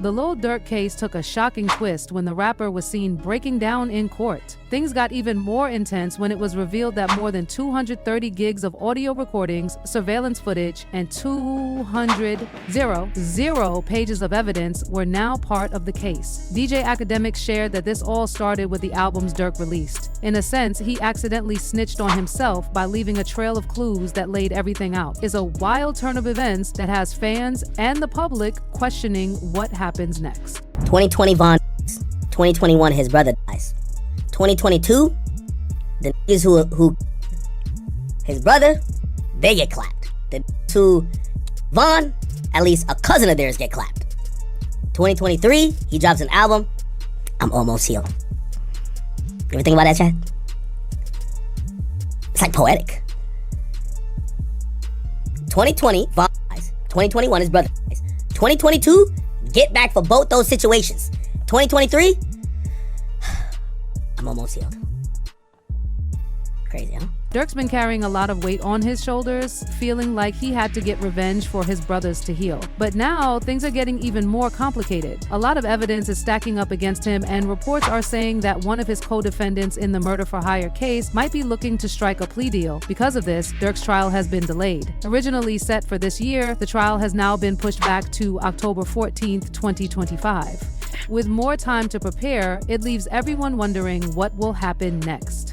The Lil Durk case took a shocking twist when the rapper was seen breaking down in court. Things got even more intense when it was revealed that more than 230 gigs of audio recordings, surveillance footage, and 200 pages of evidence were now part of the case. DJ Academics shared that this all started with the albums Durk released. In a sense, he accidentally snitched on himself by leaving a trail of clues that laid everything out. It's a wild turn of events that has fans and the public questioning what happens next. 2020 Von, 2021 his brother dies. 2022, the niggas who his brother, they get clapped. The who Von, at least a cousin of theirs get clapped. 2023, he drops an album, I'm almost healed. You ever think about that, Chad? It's like poetic. 2020, Von dies. 2021, his brother dies. 2022, get back for both those situations. 2023, I'm almost healed. Crazy, huh? Durk's been carrying a lot of weight on his shoulders, feeling like he had to get revenge for his brothers to heal. But now, things are getting even more complicated. A lot of evidence is stacking up against him, and reports are saying that one of his co-defendants in the murder-for-hire case might be looking to strike a plea deal. Because of this, Durk's trial has been delayed. Originally set for this year, the trial has now been pushed back to October 14th, 2025. With more time to prepare, it leaves everyone wondering what will happen next.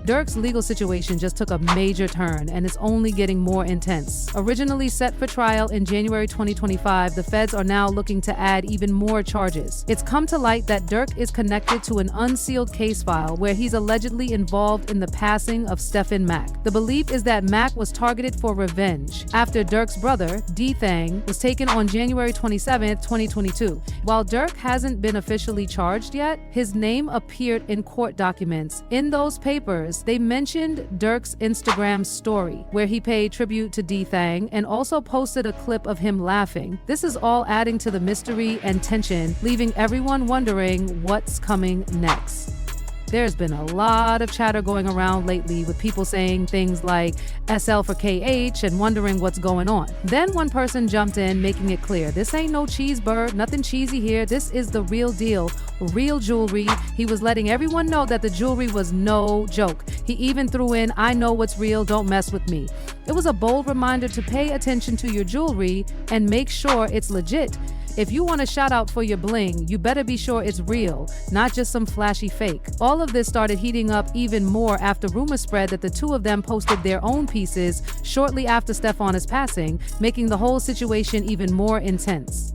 Durk's legal situation just took a major turn, and it's only getting more intense. Originally set for trial in January 2025, the feds are now looking to add even more charges. It's come to light that Durk is connected to an unsealed case file where he's allegedly involved in the passing of Stephen Mack. The belief is that Mack was targeted for revenge after Durk's brother, D-Thang, was taken on January 27, 2022. While Durk hasn't been officially charged yet, his name appeared in court documents. In those papers, they mentioned Durk's Instagram story, where he paid tribute to D-Thang and also posted a clip of him laughing. This is all adding to the mystery and tension, leaving everyone wondering what's coming next. There's been a lot of chatter going around lately with people saying things like SL for KH and wondering what's going on. Then one person jumped in, making it clear, this ain't no cheeseburger, nothing cheesy here, this is the real deal, real jewelry. He was letting everyone know that the jewelry was no joke. He even threw in, I know what's real, don't mess with me. It was a bold reminder to pay attention to your jewelry and make sure it's legit. If you want a shout out for your bling, you better be sure it's real, not just some flashy fake. All of this started heating up even more after rumors spread that the two of them posted their own pieces shortly after Stephane's passing, making the whole situation even more intense.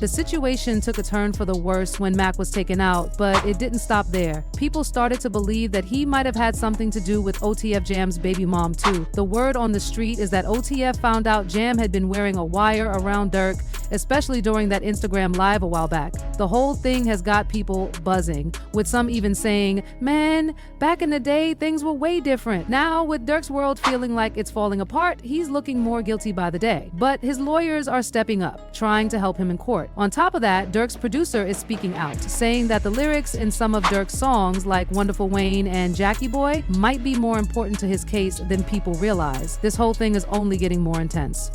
The situation took a turn for the worse when Mack was taken out, but it didn't stop there. People started to believe that he might have had something to do with OTF Jam's baby mom too. The word on the street is that OTF found out Jam had been wearing a wire around Durk, especially during that Instagram live a while back. The whole thing has got people buzzing, with some even saying, man, back in the day, things were way different. Now, with Durk's world feeling like it's falling apart, he's looking more guilty by the day. But his lawyers are stepping up, trying to help him in court. On top of that, Durk's producer is speaking out, saying that the lyrics in some of Durk's songs, like Wonderful Wayne and Jackie Boy, might be more important to his case than people realize. This whole thing is only getting more intense.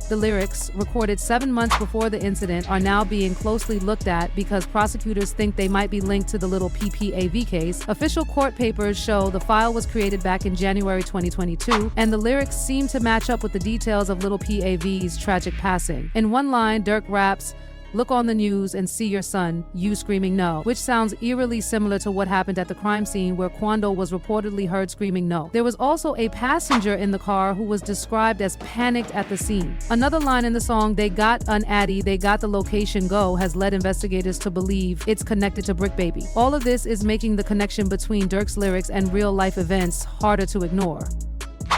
The lyrics, recorded 7 months before the incident, are now being closely looked at because prosecutors think they might be linked to the Lil PPAV case. Official court papers show the file was created back in January 2022, and the lyrics seem to match up with the details of Lil PAV's tragic passing. In one line, Durk raps, "Look on the news and see your son, you screaming no," which sounds eerily similar to what happened at the crime scene where Quando was reportedly heard screaming no. There was also a passenger in the car who was described as panicked at the scene. Another line in the song, "They got an Addy, they got the location go," has led investigators to believe it's connected to Brick Baby. All of this is making the connection between Durk's lyrics and real-life events harder to ignore.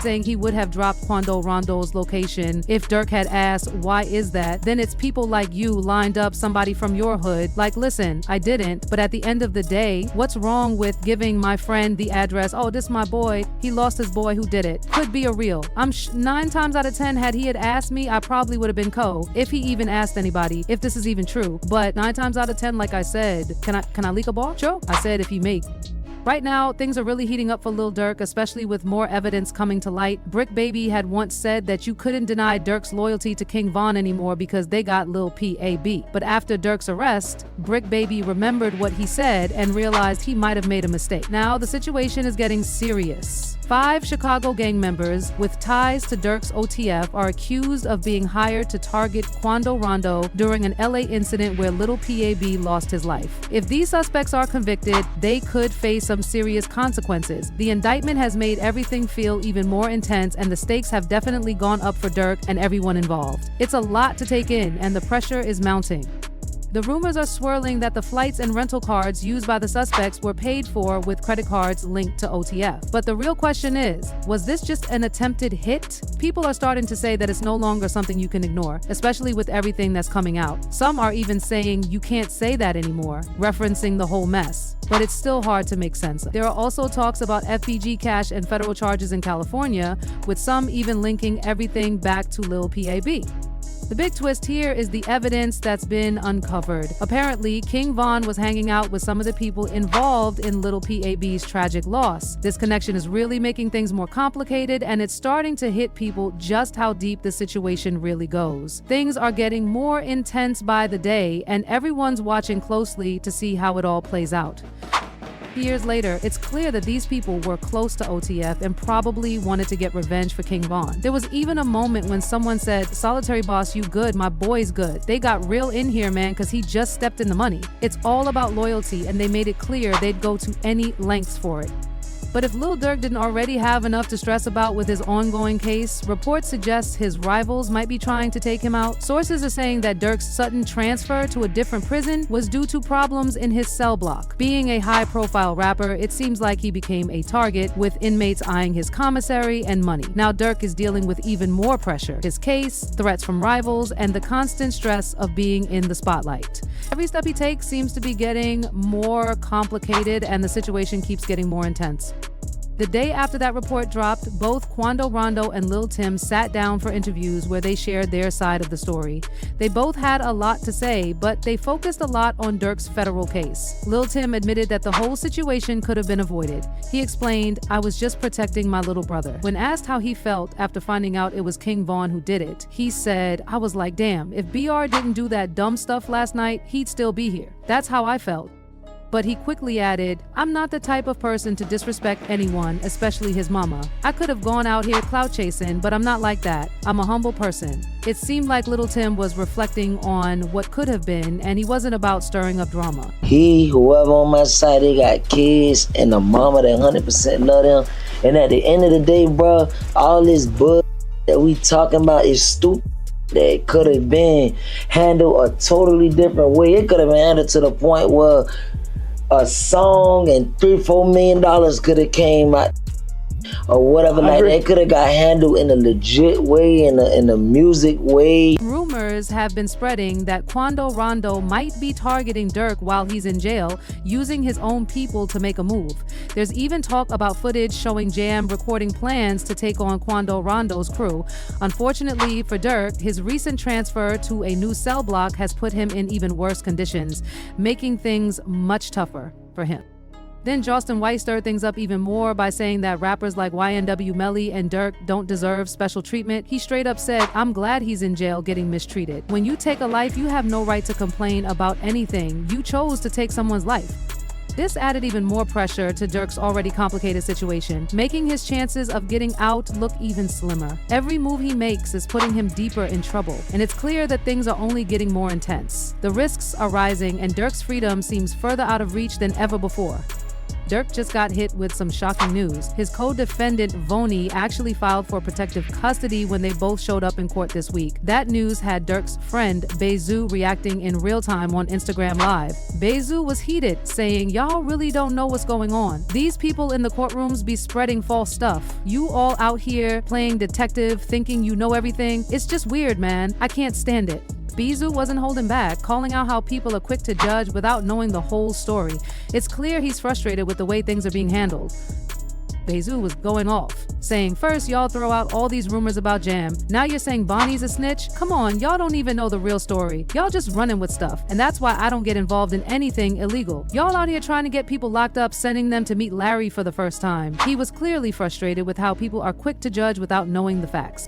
Saying he would have dropped Quando Rondo's location if Durk had asked, why is that? Then it's people like you lined up somebody from your hood, like, listen, I didn't, but at the end of the day, what's wrong with giving my friend the address? Oh, this my boy, he lost his boy, who did it? Could be a real. 9 times out of 10, had he had asked me, I probably would have been co, if he even asked anybody, if this is even true. But 9 times out of 10, like I said, can I leak a ball? Sure. I said if he make. Right now, things are really heating up for Lil Durk, especially with more evidence coming to light. Brick Baby had once said that you couldn't deny Durk's loyalty to King Von anymore because they got Lil PAB. But after Durk's arrest, Brick Baby remembered what he said and realized he might have made a mistake. Now, the situation is getting serious. 5 Chicago gang members with ties to Durk's OTF are accused of being hired to target Quando Rondo during an LA incident where Lil PAB lost his life. If these suspects are convicted, they could face some serious consequences. The indictment has made everything feel even more intense, and the stakes have definitely gone up for Durk and everyone involved. It's a lot to take in, and the pressure is mounting. The rumors are swirling that the flights and rental cards used by the suspects were paid for with credit cards linked to OTF. But the real question is, was this just an attempted hit? People are starting to say that it's no longer something you can ignore, especially with everything that's coming out. Some are even saying you can't say that anymore, referencing the whole mess. But it's still hard to make sense of. There are also talks about FBG cash and federal charges in California, with some even linking everything back to Lil PAB. The big twist here is the evidence that's been uncovered. Apparently, King Von was hanging out with some of the people involved in Lil PAB's tragic loss. This connection is really making things more complicated, and it's starting to hit people just how deep the situation really goes. Things are getting more intense by the day, and everyone's watching closely to see how it all plays out. Years later, it's clear that these people were close to OTF and probably wanted to get revenge for King Von. There was even a moment when someone said, "Solitary boss, you good, my boy's good. They got real in here, man, cause he just stepped in the money." It's all about loyalty, and they made it clear they'd go to any lengths for it. But if Lil Durk didn't already have enough to stress about with his ongoing case, reports suggest his rivals might be trying to take him out. Sources are saying that Durk's sudden transfer to a different prison was due to problems in his cell block. Being a high-profile rapper, it seems like he became a target, with inmates eyeing his commissary and money. Now Durk is dealing with even more pressure: his case, threats from rivals, and the constant stress of being in the spotlight. Every step he takes seems to be getting more complicated, and the situation keeps getting more intense. The day after that report dropped, both Quando Rondo and Lil Tim sat down for interviews where they shared their side of the story. They both had a lot to say, but they focused a lot on Durk's federal case. Lil Tim admitted that the whole situation could have been avoided. He explained, "I was just protecting my little brother." When asked how he felt after finding out it was King Von who did it, he said, "I was like, damn, if BR didn't do that dumb stuff last night, he'd still be here. That's how I felt." But he quickly added, "I'm not the type of person to disrespect anyone, especially his mama. I could have gone out here clout chasing, but I'm not like that. I'm a humble person." It seemed like Lil Tim was reflecting on what could have been, and he wasn't about stirring up drama. Whoever on my side, they got kids and a mama that 100% love them. And at the end of the day, bro, all this bull that we talking about is stupid. That could have been handled a totally different way. It could have been handled to the point where a song and $3-4 million could have came out, or whatever. Like that could have got handled in a legit way, in a music way. Rumors have been spreading that Quando Rondo might be targeting Durk while he's in jail, using his own people to make a move. There's even talk about footage showing Jam recording plans to take on Quando Rondo's crew. Unfortunately for Durk, his recent transfer to a new cell block has put him in even worse conditions, making things much tougher for him. Then Jostin White stirred things up even more by saying that rappers like YNW Melly and Durk don't deserve special treatment. He straight up said, "I'm glad he's in jail getting mistreated. When you take a life, you have no right to complain about anything. You chose to take someone's life." This added even more pressure to Durk's already complicated situation, making his chances of getting out look even slimmer. Every move he makes is putting him deeper in trouble, and it's clear that things are only getting more intense. The risks are rising, and Durk's freedom seems further out of reach than ever before. Durk just got hit with some shocking news. His co-defendant, Voni, actually filed for protective custody when they both showed up in court this week. That news had Durk's friend, Bezu, reacting in real time on Instagram Live. Bezu was heated, saying, "Y'all really don't know what's going on. These people in the courtrooms be spreading false stuff. You all out here playing detective, thinking you know everything. It's just weird, man. I can't stand it." Bezu wasn't holding back, calling out how people are quick to judge without knowing the whole story. It's clear he's frustrated with the way things are being handled. Bezu was going off, saying, first y'all throw out all these rumors about Jam, now you're saying Bonnie's a snitch? Come on, y'all don't even know the real story. Y'all just running with stuff, and that's why I don't get involved in anything illegal. Y'all out here trying to get people locked up, sending them to meet Larry for the first time. He was clearly frustrated with how people are quick to judge without knowing the facts.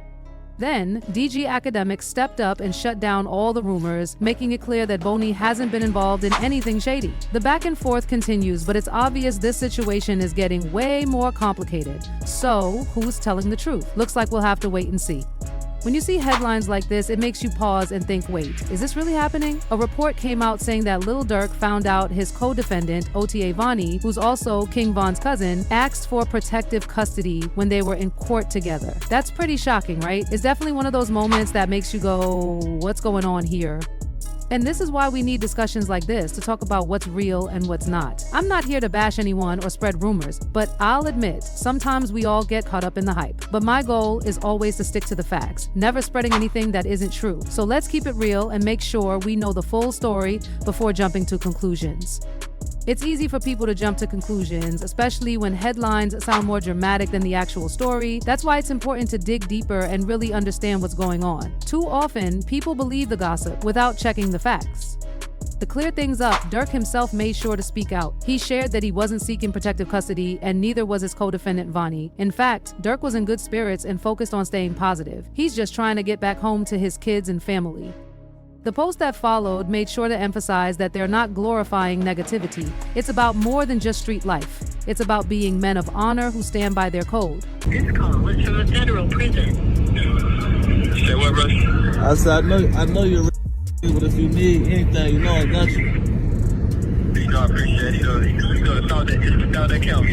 Then, DG Academics stepped up and shut down all the rumors, making it clear that Boney hasn't been involved in anything shady. The back and forth continues, but it's obvious this situation is getting way more complicated. So, who's telling the truth? Looks like we'll have to wait and see. When you see headlines like this, it makes you pause and think, wait, is this really happening? A report came out saying that Lil Durk found out his co-defendant, OTA Vonnie, who's also King Von's cousin, asked for protective custody when they were in court together. That's pretty shocking, right? It's definitely one of those moments that makes you go, what's going on here? And this is why we need discussions like this to talk about what's real and what's not. I'm not here to bash anyone or spread rumors, but I'll admit, sometimes we all get caught up in the hype. But my goal is always to stick to the facts, never spreading anything that isn't true. So let's keep it real and make sure we know the full story before jumping to conclusions. It's easy for people to jump to conclusions, especially when headlines sound more dramatic than the actual story. That's why it's important to dig deeper and really understand what's going on. Too often, people believe the gossip without checking the facts. To clear things up, Durk himself made sure to speak out. He shared that he wasn't seeking protective custody, and neither was his co-defendant Vonnie. In fact, Durk was in good spirits and focused on staying positive. He's just trying to get back home to his kids and family. The post that followed made sure to emphasize that they're not glorifying negativity. It's about more than just street life. It's about being men of honor who stand by their code. This call was from a federal prison. Say what, bro? I said, I know you're real, but if you need anything, you know I got you. You know, I appreciate it. You know, it's all that count,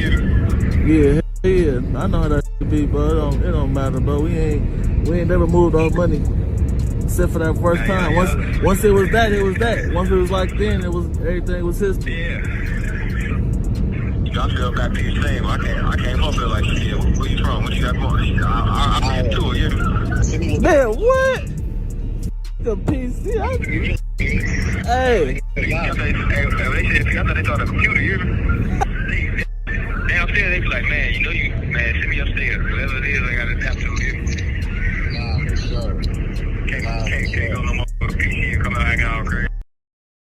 Yeah, yeah. I know how that be, bro. It don't matter, bro. We ain't never moved our money. Except for that first time. Once it was that, it was that. Once it was like then, everything was history. Yeah. You know, I feel back to your same. I came home feel like shit. Where you from? What you got going? I'm into it, yeah. Man, what? The PC. Hey. They said, I thought they saw the computer, you hear me? Downstairs, they be like, man, you know you, man, send me upstairs. Whatever it is, I gotta adapt to it. Nah, for sure.